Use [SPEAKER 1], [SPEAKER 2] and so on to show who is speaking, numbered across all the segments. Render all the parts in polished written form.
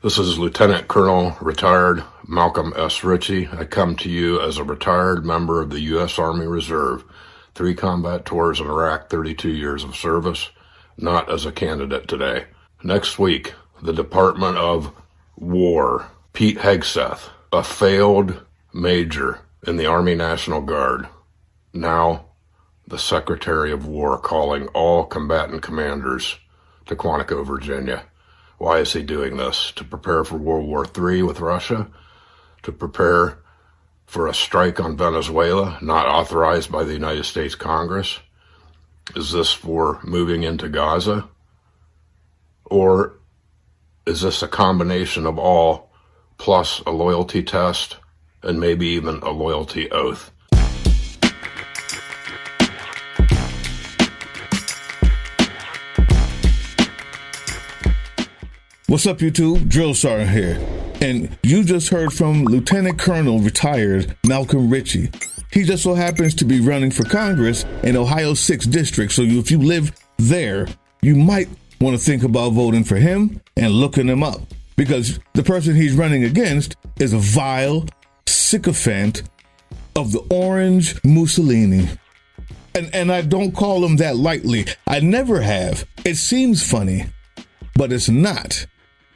[SPEAKER 1] This is Lieutenant Colonel retired Malcolm S. Ritchie. I come to you as a retired member of the U.S. Army Reserve, 3 combat tours in Iraq, 32 years of service, not as a candidate today. Next week, the Department of War, Pete Hegseth, a failed major in the Army National Guard, now the Secretary of War, calling all combatant commanders to Quantico, Virginia. Why is he doing this? To prepare for World War III with Russia? To prepare for a strike on Venezuela, not authorized by the United States Congress? Is this for moving into Gaza? Or is this a combination of all, plus a loyalty test, and maybe even a loyalty oath?
[SPEAKER 2] What's up, YouTube? Drill Sergeant here. And you just heard from Lieutenant Colonel retired Malcolm Ritchie. He just so happens to be running for Congress in Ohio's 6th district. So if you live there, you might want to think about voting for him and looking him up, because the person he's running against is a vile sycophant of the orange Mussolini. And I don't call him that lightly. I never have. It seems funny, but it's not.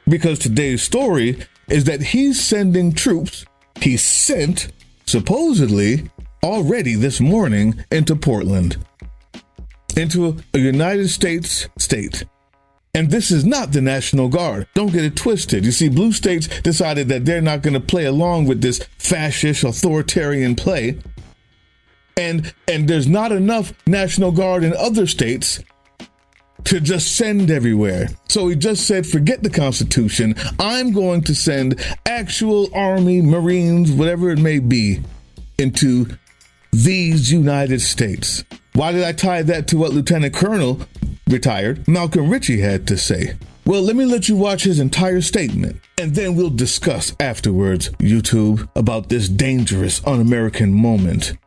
[SPEAKER 2] Because today's story is that he's sending troops he sent, supposedly, already this morning into Portland, into a United States state. And this is not the National Guard. Don't get it twisted. You see, blue states decided that they're not going to play along with this fascist authoritarian play. And there's not enough National Guard in other states to just send everywhere. So he just said, forget the Constitution. I'm going to send actual Army, Marines, whatever it may be, into these United States. Why did I tie that to what Lieutenant Colonel retired Malcolm Ritchie had to say? Well, let me let you watch his entire statement, and then we'll discuss afterwards, YouTube, about this dangerous un-American moment.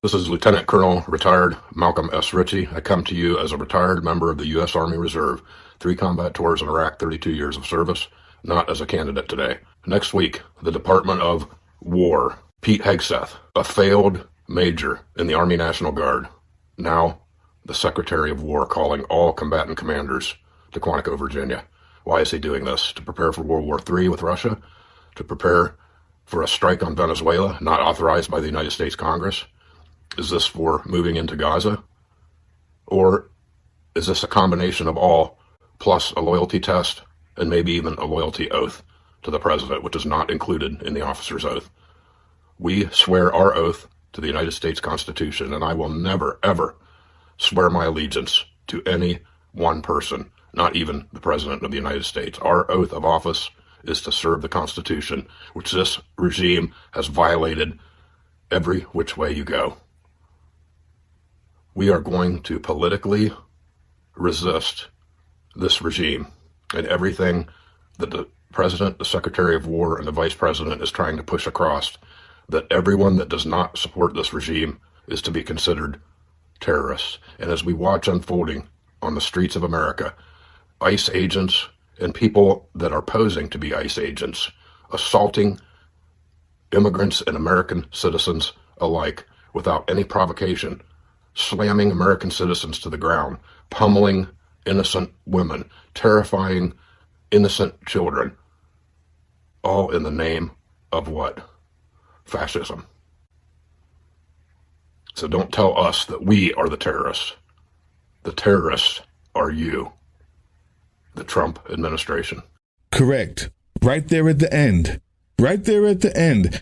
[SPEAKER 1] This is Lieutenant Colonel retired Malcolm S. Ritchie. I come to you as a retired member of the U.S. Army Reserve, 3 combat tours in Iraq, 32 years of service, not as a candidate today. Next week, the Department of War, Pete Hegseth, a failed major in the Army National Guard, now the Secretary of War, calling all combatant commanders to Quantico, Virginia. Why is he doing this? To prepare for World War III with Russia? To prepare for a strike on Venezuela, not authorized by the United States Congress? Is this for moving into Gaza? Or is this a combination of all, plus a loyalty test, and maybe even a loyalty oath to the president, which is not included in the officer's oath? We swear our oath to the United States Constitution, and I will never, ever swear my allegiance to any one person, not even the President of the United States. Our oath of office is to serve the Constitution, which this regime has violated every which way you go. We are going to politically resist this regime and everything that the President, the Secretary of War, and the Vice President is trying to push across, that everyone that does not support this regime is to be considered terrorists. And as we watch unfolding on the streets of America, ICE agents and people that are posing to be ICE agents assaulting immigrants and American citizens alike without any provocation, slamming American citizens to the ground, pummeling innocent women, terrifying innocent children, all in the name of what? Fascism. So don't tell us that we are the terrorists. The terrorists are you, the Trump administration.
[SPEAKER 2] Correct. Right there at the end. Right there at the end.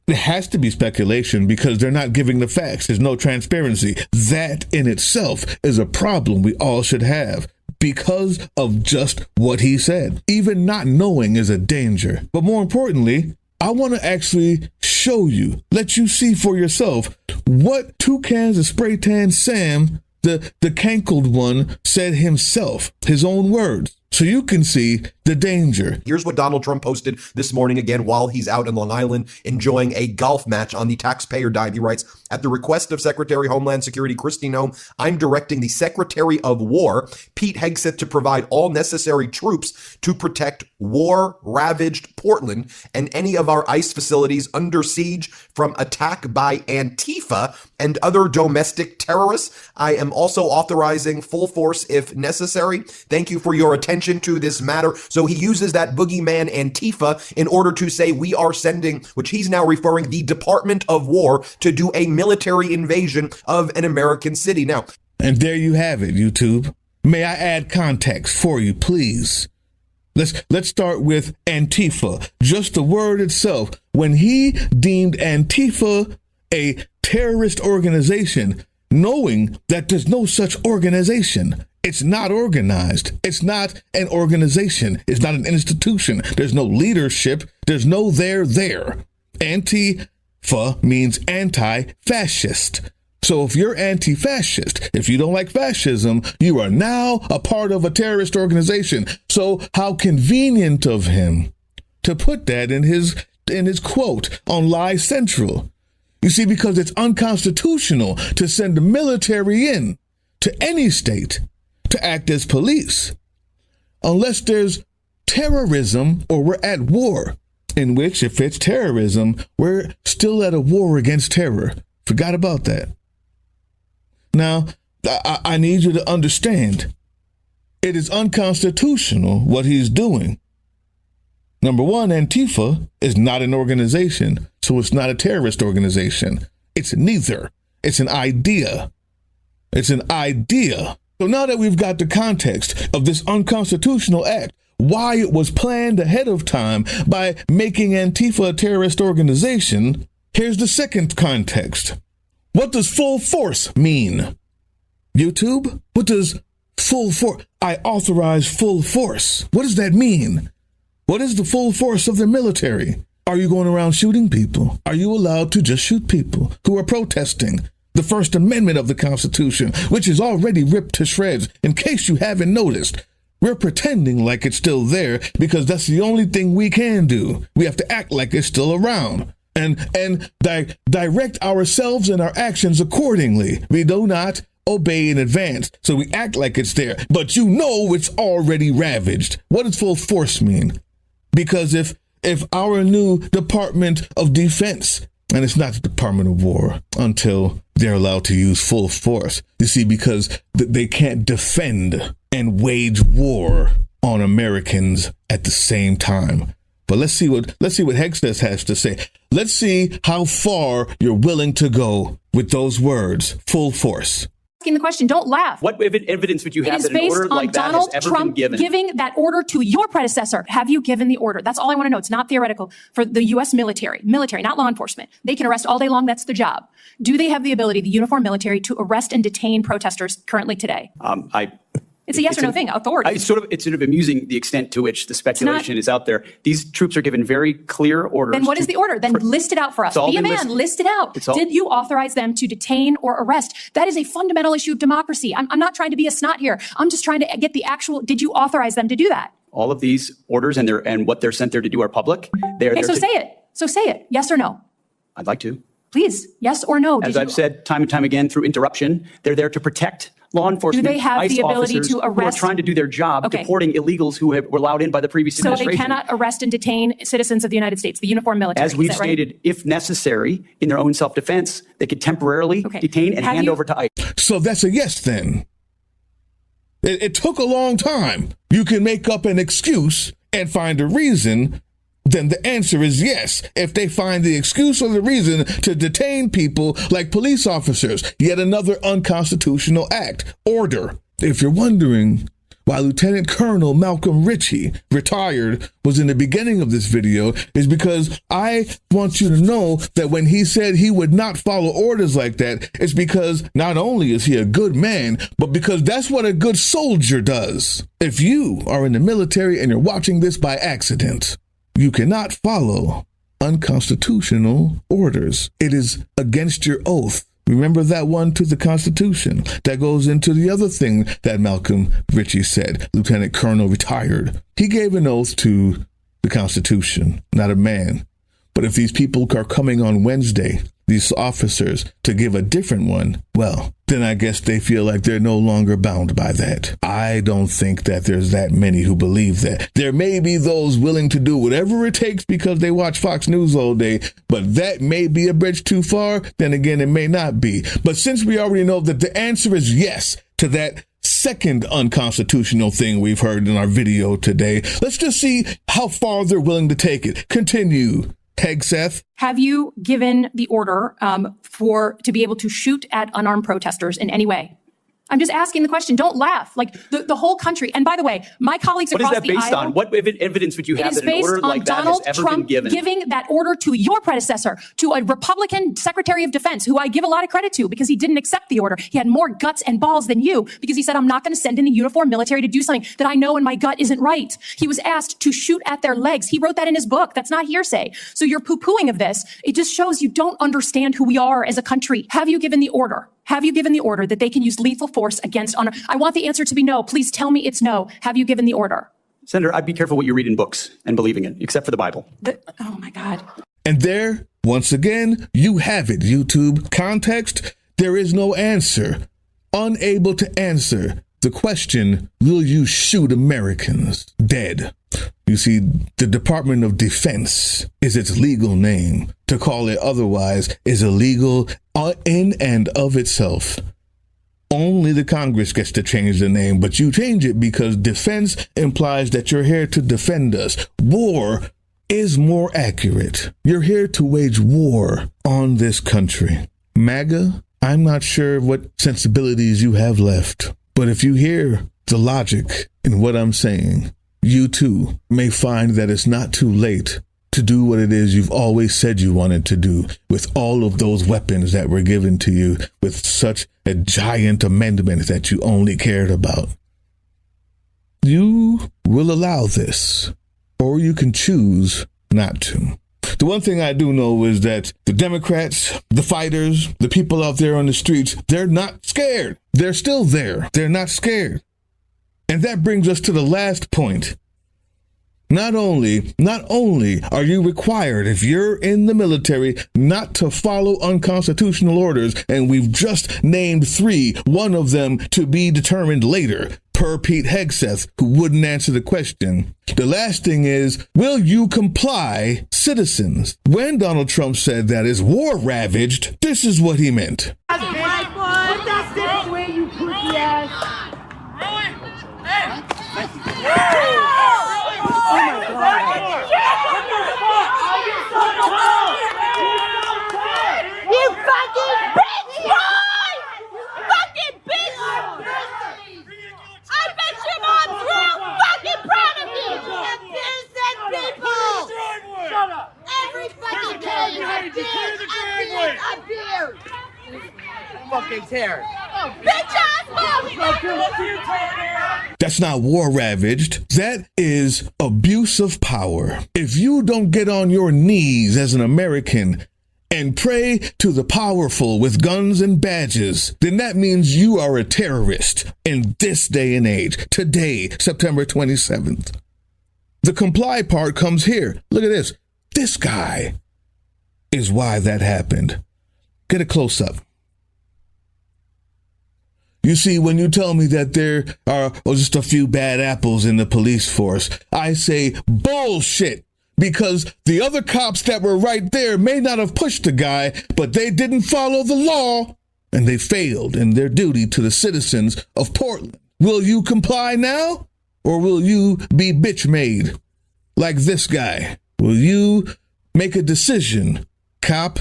[SPEAKER 2] It has to be speculation because they're not giving the facts. There's no transparency. That in itself is a problem we all should have because of just what he said. Even not knowing is a danger. But more importantly, I want to actually show you, let you see for yourself what 2 cans of spray tan Sam, the cankled one, said himself, his own words. so you can see the danger.
[SPEAKER 3] Here's what Donald Trump posted this morning again while he's out in Long Island enjoying a golf match on the taxpayer dime. He writes, at the request of Secretary of Homeland Security Kristi Noem, I'm directing the Secretary of War, Pete Hegseth, to provide all necessary troops to protect war-ravaged Portland and any of our ICE facilities under siege from attack by Antifa and other domestic terrorists. I am also authorizing full force if necessary. Thank you for your attention to this matter. So he uses that boogeyman Antifa in order to say we are sending, which he's now referring, the Department of War to do a military invasion of an American city. Now,
[SPEAKER 2] and there you have it, YouTube. May I add context for you, please? Let's start with Antifa. Just the word itself. When he deemed Antifa a terrorist organization, knowing that there's no such organization. It's not organized. It's not an organization. It's not an institution. There's no leadership. There's no there. Antifa means anti-fascist. So if you're anti-fascist, if you don't like fascism, you are now a part of a terrorist organization. So how convenient of him to put that in his quote on Lie Central. You see, because it's unconstitutional to send the military in to any state to act as police unless there's terrorism or we're at war, in which if it's terrorism, we're still at a war against terror. Forgot about that. Now, I need you to understand, it is unconstitutional what he's doing. Number one, Antifa is not an organization, so it's not a terrorist organization. It's neither. It's an idea. It's an idea. So now that we've got the context of this unconstitutional act, why it was planned ahead of time by making Antifa a terrorist organization, here's the second context. What does full force mean? YouTube? What does full force? I authorize full force. What does that mean? What is the full force of the military? Are you going around shooting people? Are you allowed to just shoot people who are protesting the First Amendment of the Constitution, which is already ripped to shreds? In case you haven't noticed, we're pretending like it's still there because that's the only thing we can do. We have to act like it's still around. And direct ourselves and our actions accordingly. We do not obey in advance, so we act like it's there, but you know it's already ravaged. What does full force mean? Because if our new Department of Defense, and it's not the Department of War until they're allowed to use full force, you see, because they can't defend and wage war on Americans at the same time. But let's see what Hegseth has to say. Let's see how far you're willing to go with those words, full force.
[SPEAKER 4] Asking the question, don't laugh.
[SPEAKER 5] What evidence would you have that an order like that has ever been given?
[SPEAKER 4] It is based on Donald Trump giving that order to your predecessor. Have you given the order? That's all I want to know. It's not theoretical. For the U.S. military, not law enforcement. They can arrest all day long. That's their job. Do they have the ability, the uniformed military, to arrest and detain protesters currently today? It's a yes or no thing. Authority.
[SPEAKER 5] It's sort of amusing the extent to which the speculation is out there. These troops are given very clear orders.
[SPEAKER 4] Then what is the order? Then list it out for us. Be a man. List it out. Did you authorize them to detain or arrest? That is a fundamental issue of democracy. I'm not trying to be a snot here. I'm just trying to get the actual. Did you authorize them to do that?
[SPEAKER 5] All of these orders and what they're sent there to do are public.
[SPEAKER 4] So say it. So say it. Yes or no?
[SPEAKER 5] I'd like to.
[SPEAKER 4] Please. Yes or no?
[SPEAKER 5] As I've said time and time again through interruption, they're there to protect law enforcement.
[SPEAKER 4] Do they have
[SPEAKER 5] ICE
[SPEAKER 4] the ability to arrest?
[SPEAKER 5] Who are trying to do their job, deporting illegals who were allowed in by the previous administration.
[SPEAKER 4] So they cannot arrest and detain citizens of the United States, the uniformed military.
[SPEAKER 5] As we've stated, if necessary, in their own self-defense, they could temporarily detain and hand over to ICE.
[SPEAKER 2] So that's a yes then. It took a long time. You can make up an excuse and find a reason. Then the answer is yes. If they find the excuse or the reason to detain people like police officers, yet another unconstitutional act, order. If you're wondering why Lieutenant Colonel Malcolm Ritchie, retired, was in the beginning of this video, is because I want you to know that when he said he would not follow orders like that, it's because not only is he a good man, but because that's what a good soldier does. If you are in the military and you're watching this by accident, you cannot follow unconstitutional orders. It is against your oath. Remember that one to the Constitution. That goes into the other thing that Malcolm Ritchie said, Lieutenant Colonel retired. He gave an oath to the Constitution, not a man. But if these people are coming on Wednesday, these officers, to give a different one, well, then I guess they feel like they're no longer bound by that. I don't think that there's that many who believe that. There may be those willing to do whatever it takes because they watch Fox News all day, but that may be a bridge too far. Then again, it may not be. But since we already know that the answer is yes to that second unconstitutional thing we've heard in our video today, let's just see how far they're willing to take it. Continue. Hegseth.
[SPEAKER 4] Have you given the order to be able to shoot at unarmed protesters in any way? I'm just asking the question. Don't laugh. Like the whole country. And by the way, my colleagues across the aisle.
[SPEAKER 5] What is that based on? What evidence would you have that an order like that has ever been given?
[SPEAKER 4] Giving that order to your predecessor, to a Republican Secretary of Defense, who I give a lot of credit to because he didn't accept the order. He had more guts and balls than you because he said, I'm not going to send in the uniformed military to do something that I know in my gut isn't right. He was asked to shoot at their legs. He wrote that in his book. That's not hearsay. So your poo-pooing of this, it just shows you don't understand who we are as a country. Have you given the order? Have you given the order that they can use lethal force against honor? I want the answer to be no. Please tell me it's no. Have you given the order?
[SPEAKER 5] Senator, I'd be careful what you read in books and believing it, except for the Bible.
[SPEAKER 4] Oh, my God.
[SPEAKER 2] And there, once again, you have it, YouTube. Context, there is no answer. Unable to answer the question, will you shoot Americans dead? You see, the Department of Defense is its legal name. To call it otherwise is illegal in and of itself. Only the Congress gets to change the name, but you change it because defense implies that you're here to defend us. War is more accurate. You're here to wage war on this country. MAGA, I'm not sure what sensibilities you have left, but if you hear the logic in what I'm saying, you too may find that it's not too late to do what it is you've always said you wanted to do with all of those weapons that were given to you with such a giant amendment that you only cared about. You will allow this, or you can choose not to. The one thing I do know is that the Democrats, the fighters, the people out there on the streets, they're not scared. They're still there. They're not scared. And that brings us to the last point. Not only are you required, if you're in the military, not to follow unconstitutional orders, and we've just named 3, one of them to be determined later, per Pete Hegseth, who wouldn't answer the question. The last thing is, will you comply, citizens? When Donald Trump said that is war ravaged, this is what he meant. That's not war ravaged. That is abuse of power. If you don't get on your knees as an American and pray to the powerful with guns and badges, then that means you are a terrorist in this day and age. Today, September 27th. The comply part comes here. Look at this. This guy is why that happened. Get a close up. You see, when you tell me that there are just a few bad apples in the police force, I say bullshit, because the other cops that were right there may not have pushed the guy, but they didn't follow the law, and they failed in their duty to the citizens of Portland. Will you comply now, or will you be bitch made like this guy? Will you make a decision? Cop,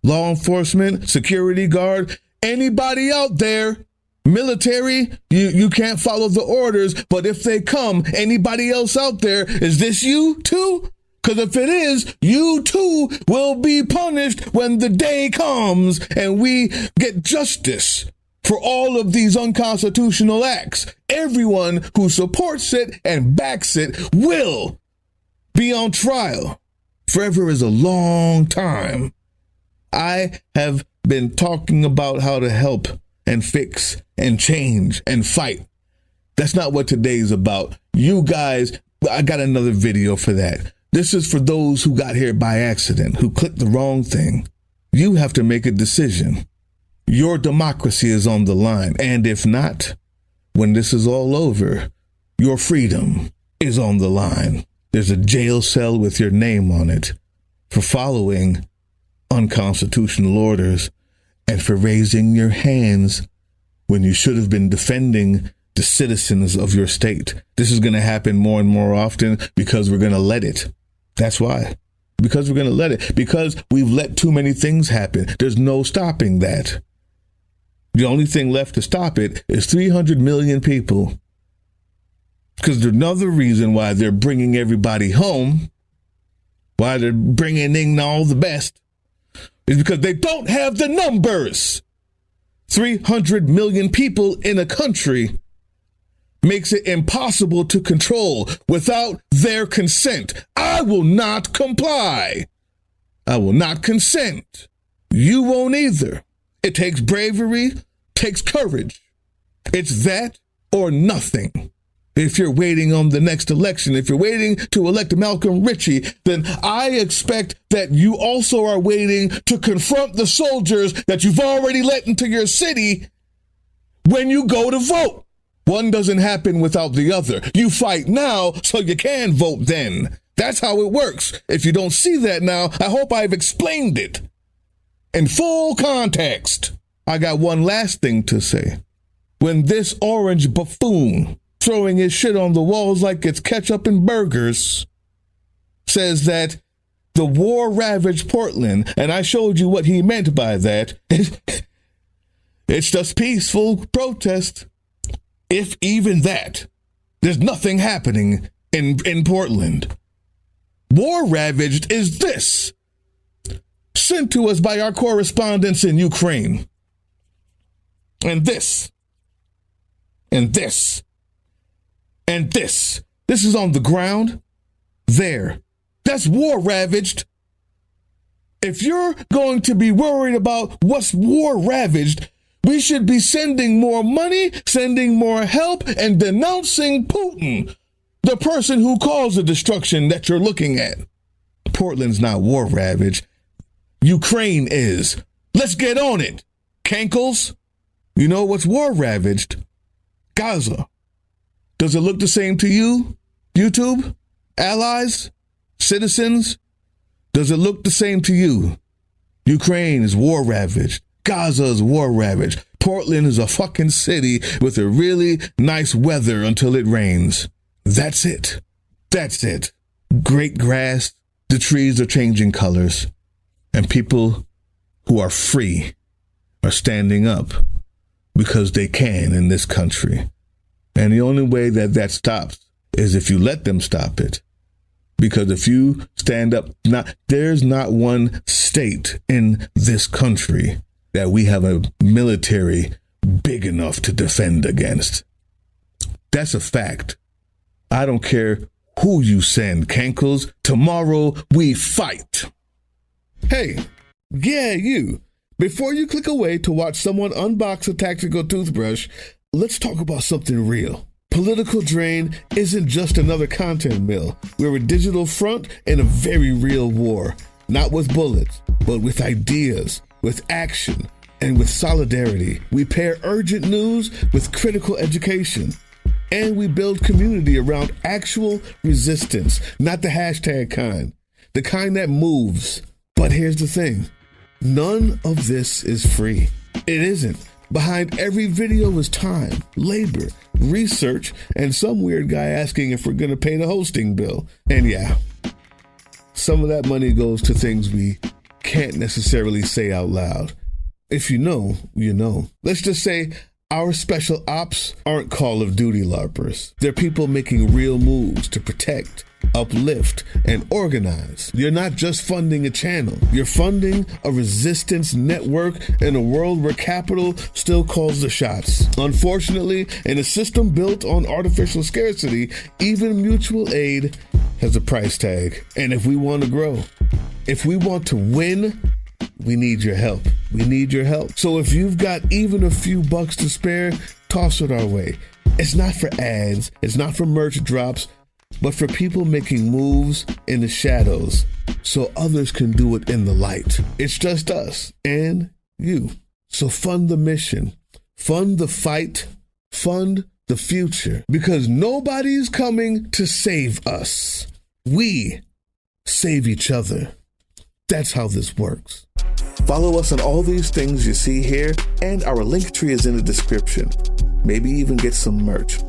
[SPEAKER 2] law enforcement, security guard, anybody out there? Military, you can't follow the orders, but if they come, anybody else out there, is this you too? Because if it is, you too will be punished when the day comes and we get justice for all of these unconstitutional acts. Everyone who supports it and backs it will be on trial. Forever is a long time. I have been talking about how to help and fix and change and fight. That's not what today's about. You guys, I got another video for that. This is for those who got here by accident, who clicked the wrong thing. You have to make a decision. Your democracy is on the line. And if not, when this is all over, your freedom is on the line. There's a jail cell with your name on it for following unconstitutional orders and for raising your hands when you should have been defending the citizens of your state. This is going to happen more and more often because we're going to let it. That's why. Because we're going to let it. Because we've let too many things happen. There's no stopping that. The only thing left to stop it is 300 million people. Because another reason why they're bringing everybody home, why they're bringing in all the best, is because they don't have the numbers. 300 million people in a country makes it impossible to control without their consent. I will not comply. I will not consent. You won't either. It takes bravery, takes courage. It's that or nothing. If you're waiting on the next election, if you're waiting to elect Malcolm Ritchie, then I expect that you also are waiting to confront the soldiers that you've already let into your city when you go to vote. One doesn't happen without the other. You fight now so you can vote then. That's how it works. If you don't see that now, I hope I've explained it in full context. I got one last thing to say. When this orange buffoon throwing his shit on the walls like it's ketchup and burgers says that the war ravaged Portland, and I showed you what he meant by that, it's just peaceful protest. If even that, there's nothing happening in Portland. War ravaged is this, sent to us by our correspondents in Ukraine. And this, and this, and this. This is on the ground. There. That's war ravaged. If you're going to be worried about what's war ravaged, we should be sending more money, sending more help, and denouncing Putin, the person who caused the destruction that you're looking at. Portland's not war ravaged. Ukraine is. Let's get on it, cankles. You know what's war ravaged? Gaza. Does it look the same to you, YouTube? Allies? Citizens? Does it look the same to you? Ukraine is war ravaged. Gaza is war ravaged. Portland is a fucking city with a really nice weather until it rains. That's it. That's it. Great grass. The trees are changing colors. And people who are free are standing up because they can in this country. And the only way that that stops is if you let them stop it. Because if you stand up, there's not one state in this country that we have a military big enough to defend against. That's a fact. I don't care who you send, cankles. Tomorrow we fight. Hey, yeah, you. Before you click away to watch someone unbox a tactical toothbrush, let's talk about something real. Political Drain isn't just another content mill. We're a digital front in a very real war. Not with bullets, but with ideas, with action, and with solidarity. We pair urgent news with critical education. And we build community around actual resistance, not the hashtag kind. The kind that moves. But here's the thing. None of this is free. It isn't. Behind every video is time, labor, research, and some weird guy asking if we're going to pay the hosting bill. And yeah, some of that money goes to things we can't necessarily say out loud. If you know, you know. Let's just say our special ops aren't Call of Duty LARPers. They're people making real moves to protect, uplift, and organize. You're not just funding a channel. You're funding a resistance network in a world where capital still calls the shots. Unfortunately, in a system built on artificial scarcity, even mutual aid has a price tag. And if we want to grow, if we want to win, we need your help. We need your help. So if you've got even a few bucks to spare, toss it our way. It's not for ads, it's not for merch drops, but for people making moves in the shadows so others can do it in the light. It's just us and you. So fund the mission, fund the fight, fund the future, because nobody's coming to save us. We save each other. That's how this works. Follow us on all these things you see here, and our link tree is in the description. Maybe even get some merch.